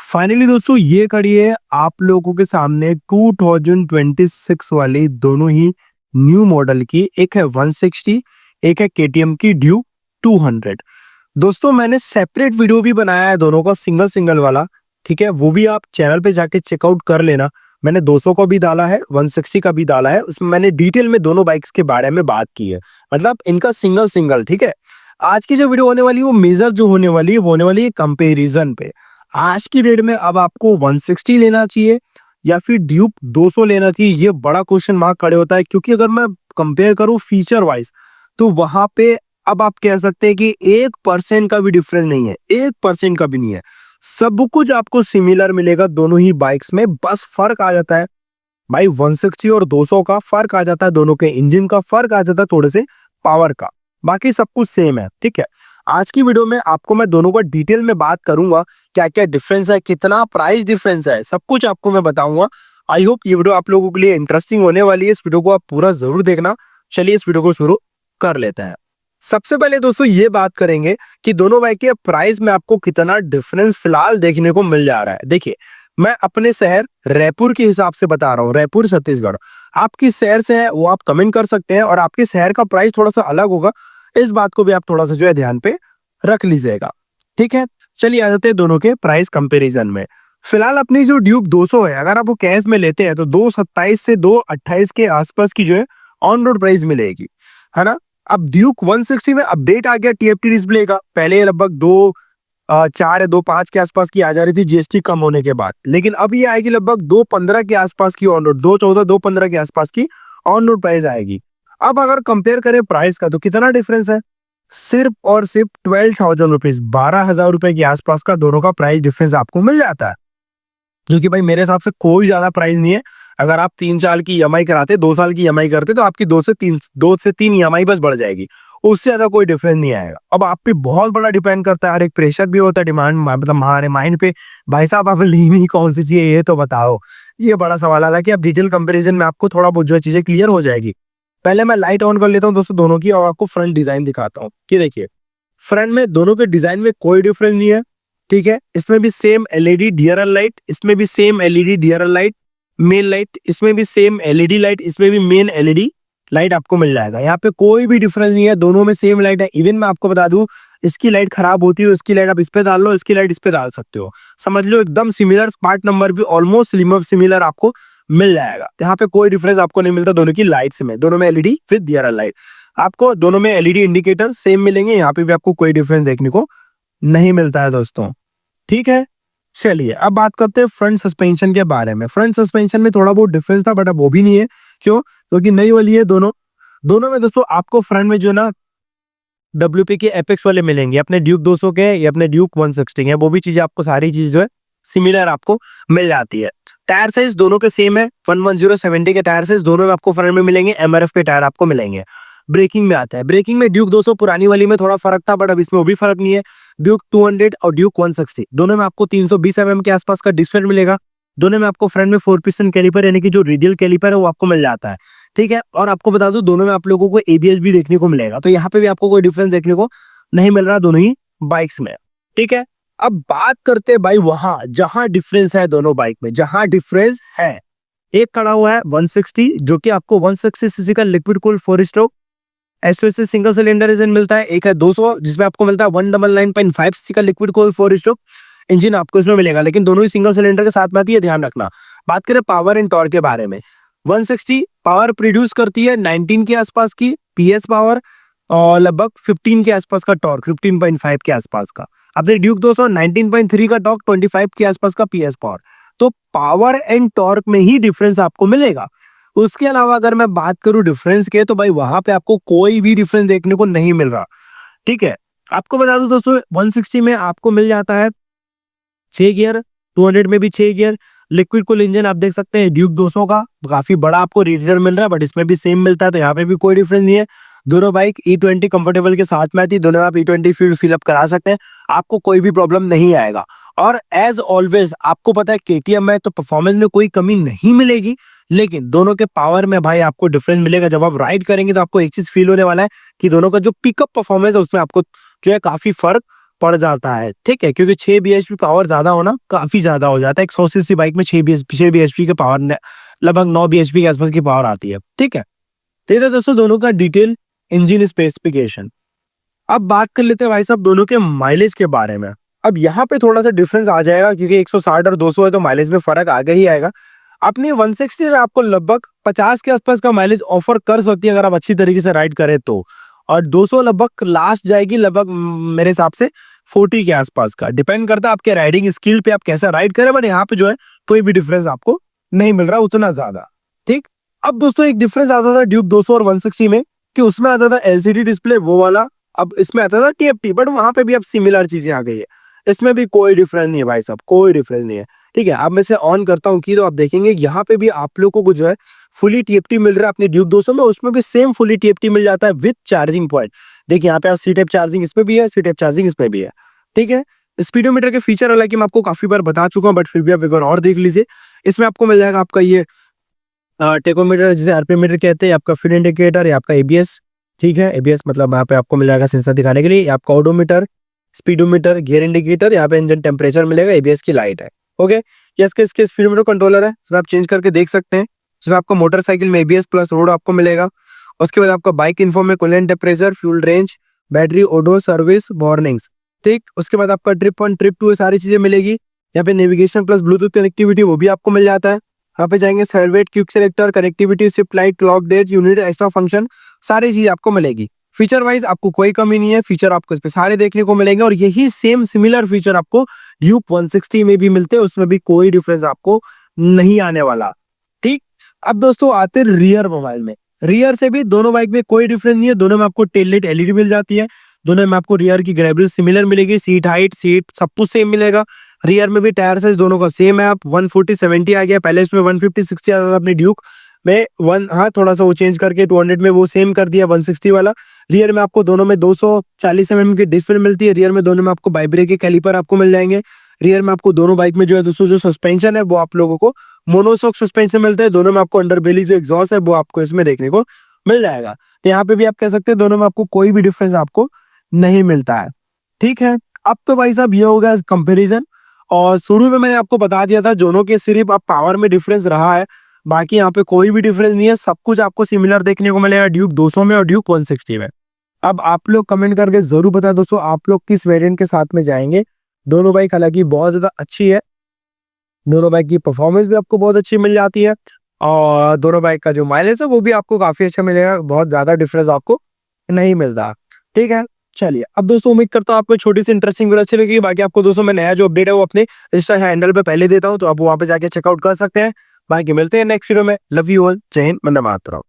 Finally दोस्तों ये खड़ी है आप लोगों के सामने 2026 वाली दोनों ही न्यू मॉडल की। एक है 160, एक है केटीएम की ड्यूक 200। दोस्तों मैंने सेपरेट वीडियो भी बनाया है दोनों का, सिंगल सिंगल वाला। ठीक है, वो भी आप चैनल पे जाके चेकआउट कर लेना। मैंने 200 का भी डाला है, 160 का भी डाला है। उसमें मैंने डिटेल में दोनों बाइक्स के बारे में बात की है, मतलब इनका सिंगल सिंगल। ठीक है, आज की जो वीडियो होने वाली है वो मेजर जो होने वाली है वो होने वाली है कंपैरिजन पे। आज की डेट में अब आपको 160 लेना चाहिए या फिर ड्यूक 200 लेना चाहिए, ये बड़ा क्वेश्चन मार्क खड़े होता है। क्योंकि अगर मैं कंपेयर करूं फीचर वाइज तो वहां पे अब आप कह सकते हैं कि 1% का भी डिफरेंस नहीं है, 1% का भी नहीं है। सब कुछ आपको सिमिलर मिलेगा दोनों ही बाइक्स में। बस फर्क आ जाता है भाई 160 और 200 का फर्क आ जाता है, दोनों के इंजन का फर्क आ जाता है, थोड़े से पावर का। बाकी सब कुछ सेम है। ठीक है, आज की वीडियो में आपको मैं दोनों का डिटेल में बात करूंगा, क्या क्या डिफरेंस है, कितना प्राइस डिफरेंस है, सब कुछ आपको मैं बताऊंगा। आई होप ये वीडियो आप लोगों के लिए इंटरेस्टिंग होने वाली है। इस वीडियो को आप पूरा जरूर देखना। चलिए इस वीडियो को शुरू कर लेते हैं। सबसे पहले दोस्तों ये बात करेंगे कि दोनों बाइक के प्राइस में आपको कितना डिफरेंस फिलहाल देखने को मिल जा रहा है। देखिए, मैं अपने शहर रायपुर के हिसाब से बता रहा हूँ, रायपुर छत्तीसगढ़। आप किस शहर से है वो आप कमेंट कर सकते हैं, और आपके शहर का प्राइस थोड़ा सा अलग होगा, इस बात को भी आप थोड़ा सा जो है ध्यान पे रख लीजिएगा। ठीक है, चलिए आ जाते हैं दोनों के प्राइस कंपैरिजन में। फिलहाल अपनी जो ड्यूक 200 है, अगर आप वो कैश में लेते हैं तो 227 से 228 के आसपास की जो है ऑन रोड प्राइस मिलेगी, है ना। अब ड्यूक 160 में अपडेट आ गया टीएफटी डिस्प्ले का। पहले लगभग 2.4 या 2.5 के आसपास की आ जा रही थी जीएसटी कम होने के बाद, लेकिन अब ये आएगी लगभग 2.15 के आसपास की ऑन रोड, 2.14 2.15 के आसपास की ऑन रोड प्राइस आएगी। अब अगर कंपेयर करें प्राइस का तो कितना डिफरेंस है, सिर्फ और सिर्फ 12,000 रुपीज, 12,000 रुपए के आसपास का दोनों का प्राइस डिफरेंस आपको मिल जाता है, जो कि भाई मेरे हिसाब से कोई ज्यादा प्राइस नहीं है। अगर आप 3 साल की ईएमआई कराते, 2 साल की ईएमआई करते तो आपकी 2 से 3 ईएमआई बस बढ़ जाएगी, उससे ज्यादा कोई डिफरेंस नहीं आएगा। अब आप पे बहुत बड़ा डिपेंड करता है, हर एक प्रेशर भी होता है, डिमांड मतलब हमारे माइंड पे। भाई साहब आप लेनी ही कौन सी चाहिए ये तो बताओ, ये बड़ा सवाल। हालांकि अब डिटेल कंपेरिजन में आपको थोड़ा बहुत जो है चीजें क्लियर हो जाएगी। पहले मैं लाइट ऑन कर लेता हूँ दोस्तों दोनों की, और आपको फ्रंट डिजाइन दिखाता हूँ। कि देखिए, फ्रंट में दोनों के डिजाइन में कोई डिफरेंस नहीं है। ठीक है, इसमें भी सेम एलईडी डीआरएल लाइट, इसमें भी same LED DRL light, main light, इसमें भी सेम एलईडी लाइट, इसमें भी मेन एलईडी लाइट आपको मिल जाएगा। यहाँ पे कोई भी डिफरेंस नहीं है, दोनों में सेम लाइट है। इवन मैं आपको बता दूं, इसकी लाइट खराब होती है, इसकी लाइट आप इस पे डाल लो, इसकी लाइट इस पे डाल सकते हो, समझ लो एकदम सिमिलर। पार्ट नंबर भी ऑलमोस्ट सिमिलर आपको मिल जाएगा। यहाँ पे कोई डिफरेंस आपको नहीं मिलता दोनों की लाइट्स में। दोनों में एलईडी विद डीआरएल लाइट, आपको दोनों में एलईडी इंडिकेटर सेम मिलेंगे। यहाँ पे भी आपको कोई डिफरेंस देखने को नहीं मिलता है दोस्तों। ठीक है, चलिए अब बात करते हैं फ्रंट सस्पेंशन के बारे में। फ्रंट सस्पेंशन में थोड़ा बहुत डिफरेंस था, बट अब वो भी नहीं है। क्यों? क्योंकि नई वाली है दोनों। दोनों में दोस्तों आपको फ्रंट में जो है ना डब्ल्यूपी के एपेक्स वाले मिलेंगे, अपने ड्यूक 200 के या अपने ड्यूक 160 है, वो भी चीजें आपको, सारी चीज जो है सिमिलर आपको मिल जाती है। टायर साइज दोनों के सेम है, 110/70 के टायर साइज दोनों में आपको फ्रंट में मिलेंगे। एमआरएफ के टायर आपको मिलेंगे। ब्रेकिंग में आता है, ब्रेकिंग में ड्यूक 200 पुरानी वाली में थोड़ा फर्क था, बट अब इसमें वो भी फर्क नहीं है। ड्यूक 200 और ड्यूक 160 दोनों में आपको 320 mm के आसपास का डिस्क मिलेगा। दोनों में आपको फ्रंट में 4 पिस्टन कैलिपर यानी कि जो रेडियल कैलिपर है वो आपको मिल जाता है। ठीक है, और आपको बता दूं दोनों में आप लोगों को एबीएस भी देखने को मिलेगा, तो यहाँ पे भी आपको कोई डिफरेंस देखने को नहीं मिल रहा दोनों ही बाइक्स में। ठीक है, अब बात करते हैं भाई वहां जहां डिफरेंस है दोनों बाइक में, जहां डिफरेंस है। एक खड़ा हुआ है 160 जो कि आपको 160 सीसी का liquid cooled 4 stroke SOS single cylinder engine मिलता है। एक है 200 जिसमें आपको मिलता है 199.5 सीसी का लिक्विड कूल्ड 4 स्ट्रोक इंजन आपको इसमें मिलेगा, लेकिन दोनों ही सिंगल सिलेंडर के साथ में आती है, ध्यान रखना। बात करें पावर एंड टॉर्क के बारे में, 160 पावर प्रोड्यूस करती है 19 के आसपास की पीएस पावर, और लगभग 15 के आसपास का टॉर्क, 15.5 के आसपास का। अपने ड्यूक 200 19.3 का टॉर्क, 25 के आसपास का पीएस पावर। तो पावर एंड टॉर्क में ही डिफरेंस आपको मिलेगा। उसके अलावा अगर मैं बात करूं डिफरेंस के, तो भाई वहां पे आपको कोई भी डिफरेंस देखने को नहीं मिल रहा। ठीक है, आपको बता दूं दोस्तों 160 में आपको मिल जाता है 6 गियर, 200 में भी 6 गियर। लिक्विड कूल इंजन आप देख सकते हैं ड्यूक 200 का काफी बड़ा आपको रेडिएटर मिल रहा है, बट इसमें भी सेम मिलता है, तो यहाँ पे भी कोई डिफरेंस नहीं है। दोनों बाइक E20 कंफर्टेबल के साथ में आती है, दोनों आप E20 फिलअप करा सकते हैं, आपको कोई भी प्रॉब्लम नहीं आएगा। और एज ऑलवेज आपको पता है केटीएम है तो परफॉर्मेंस में कोई कमी नहीं मिलेगी, लेकिन दोनों के पावर में भाई आपको डिफरेंस मिलेगा। जब आप राइड करेंगे तो आपको एक चीज फील होने वाला है कि दोनों का जो पिकअप परफॉर्मेंस है उसमें आपको जो है काफी फर्क पड़ जाता है, ठीक है, क्योंकि 6 bhp पावर ज्यादा होना काफी ज्यादा हो जाता है। 180 सीसी बाइक में 6 bhp के पावर लगभग 9 bhp के आसपास की पावर आती है, ठीक है। तो ये था दोस्तों दोनों का डिटेल इंजन स्पेसिफिकेशन। अब बात कर लेते हैं भाई साहब दोनों के माइलेज के बारे में। अब यहाँ पे थोड़ा सा डिफरेंस आ जाएगा क्योंकि 160 और 200 है तो माइलेज में फर्क आगे ही आएगा। अपनी 160 आपको लगभग 50 के आसपास का माइलेज ऑफर कर सकती है अगर आप अच्छी तरीके से राइड करें तो, और 200 लगभग लास्ट जाएगी लगभग मेरे हिसाब से 40 के आसपास का। डिपेंड करता है आपके राइडिंग स्किल पे, आप कैसा राइड करें, बट यहाँ पे जो है कोई भी डिफरेंस आपको नहीं मिल रहा उतना ज्यादा, ठीक। अब दोस्तों एक डिफरेंस आता था ड्यूक 200 और 160 में कि उसमें आता था एलसीडी डिस्प्ले वो वाला, अब इसमें आता था टीएफटी, बट वहां पे भी अब सिमिलर चीजें आ गई है। इसमें भी कोई डिफरेंस नहीं है भाई साहब, कोई डिफरेंस नहीं है, ठीक है। अब मैं इसे ऑन करता हूँ की तो आप देखेंगे यहाँ पे भी आप लोगों को जो है फुली टीएफटी मिल रहा है अपने ड्यूक 200 में, उसमें भी सेम फुली टीएफटी मिल जाता है विद चार्जिंग पॉइंट। देखिए यहाँ पे आप सी टाइप चार्जिंग इसमें भी है, सी टाइप चार्जिंग इसमें भी है, ठीक है। स्पीडोमीटर के फीचर हालांकि मैं आपको काफी बार बता चुका हूँ, बट फिर भी आप एक बार और देख लीजिए। इसमें आपको मिल जाएगा आपका ये टेकोमीटर जिसे आरपीएम मीटर कहते हैं, आपका फ्यूल इंडिकेटर, आपका एबीएस, ठीक है। एबीएस मतलब यहाँ पे आपको मिल जाएगा सेंसर दिखाने के लिए, आपका ओडोमीटर, स्पीडोमीटर, गियर इंडिकेटर, यहाँ पे इंजन टेम्परेचर मिलेगा, एबीएस की लाइट है, ओके। ये इसके स्पीडोमीटर कंट्रोलर है, इसमें आप चेंज करके देख सकते हैं। इसमें आपको मोटरसाइकिल में एबीएस प्लस रोड आपको मिलेगा। उसके बाद आपका बाइक इन्फो में coolant temperature, fuel range, battery, odo, service, warnings, ठीक। उसके बाद आपका ट्रिप 1 ट्रिप 2 सारी चीजें मिलेगी। यहाँ पे नेविगेशन प्लस ब्लूटूथ कनेक्टिविटी वो भी आपको मिल जाता है। यहाँ पे जाएंगे सर्वेट, quick selector, connectivity, shift light, clock date, unit, extra function, सारी चीज आपको मिलेगी। फीचर वाइज आपको कोई कमी नहीं है, फीचर आपको इस पे सारे देखने को मिलेंगे और यही सेम सिमिलर फीचर आपको ड्यूक 160 में भी मिलते हैं, उसमें भी कोई डिफरेंस आपको नहीं आने वाला, ठीक। अब दोस्तों आते हैं रियर मोबाइल में। रियर से भी दोनों बाइक में कोई डिफरेंस नहीं है, दोनों में आपको टेल लाइट एलईडी मिल जाती है, दोनों में आपको रियर की ग्रेवल सिमिलर मिलेगी, सीट हाइट, सीट सब कुछ सेम मिलेगा। रियर में भी टायर साइज दोनों का सेम है, आप 140/70 आ गया, पहले इसमें 150/60 आता था अपनी ड्यूक में, हाँ थोड़ा सा वो चेंज करके 200 में वो सेम कर दिया 160 वाला। रियर में आपको दोनों में 240 mm की डिस्प्ले मिलती है, रियर में दोनों में आपको बाइब्रेक के कैलिपर आपको मिल जाएंगे। रियर में आपको दोनों बाइक में जो है दोस्तों जो सस्पेंशन है वो आप लोगों को मोनोशॉक सस्पेंशन मिलता है, दोनों में आपको अंडर बेली जो एग्जॉस्ट है वो आपको इसमें देखने को मिल जाएगा। तो यहाँ पे भी आप कह सकते हैं दोनों में आपको कोई भी डिफरेंस आपको नहीं मिलता है, ठीक है। अब तो भाई साहब ये होगा कंपैरिजन, और शुरू में मैंने आपको बता दिया था दोनों के सिर्फ अब पावर में डिफरेंस रहा है, बाकी यहाँ पे कोई भी डिफरेंस नहीं है, सब कुछ आपको सिमिलर देखने को मिलेगा ड्यूक 200 में और ड्यूक 160 में। अब आप लोग कमेंट करके जरूर बताएं दोस्तों आप लोग किस वेरिएंट के साथ में जाएंगे। दोनों बाइक हालांकि बहुत ज्यादा अच्छी है, दोनों बाइक की परफॉर्मेंस भी आपको बहुत अच्छी मिल जाती है, और दोनों बाइक का जो माइलेज है वो भी आपको काफी अच्छा मिलेगा, बहुत ज्यादा डिफरेंस आपको नहीं मिलता, ठीक है। चलिए अब दोस्तों उम्मीद करता हूँ आपको छोटी सी इंटरेस्टिंग वीडियो अच्छी लगी। बाकी आपको दोस्तों मैं नया जो अपडेट है वो अपने इंस्टा हैंडल पे पहले देता हूँ, तो आप वहाँ पे जाके चेकआउट कर सकते हैं। बाकी मिलते हैं नेक्स्ट वीडियो में। लव यू ऑल, जय हिंद, वंदे मातरम।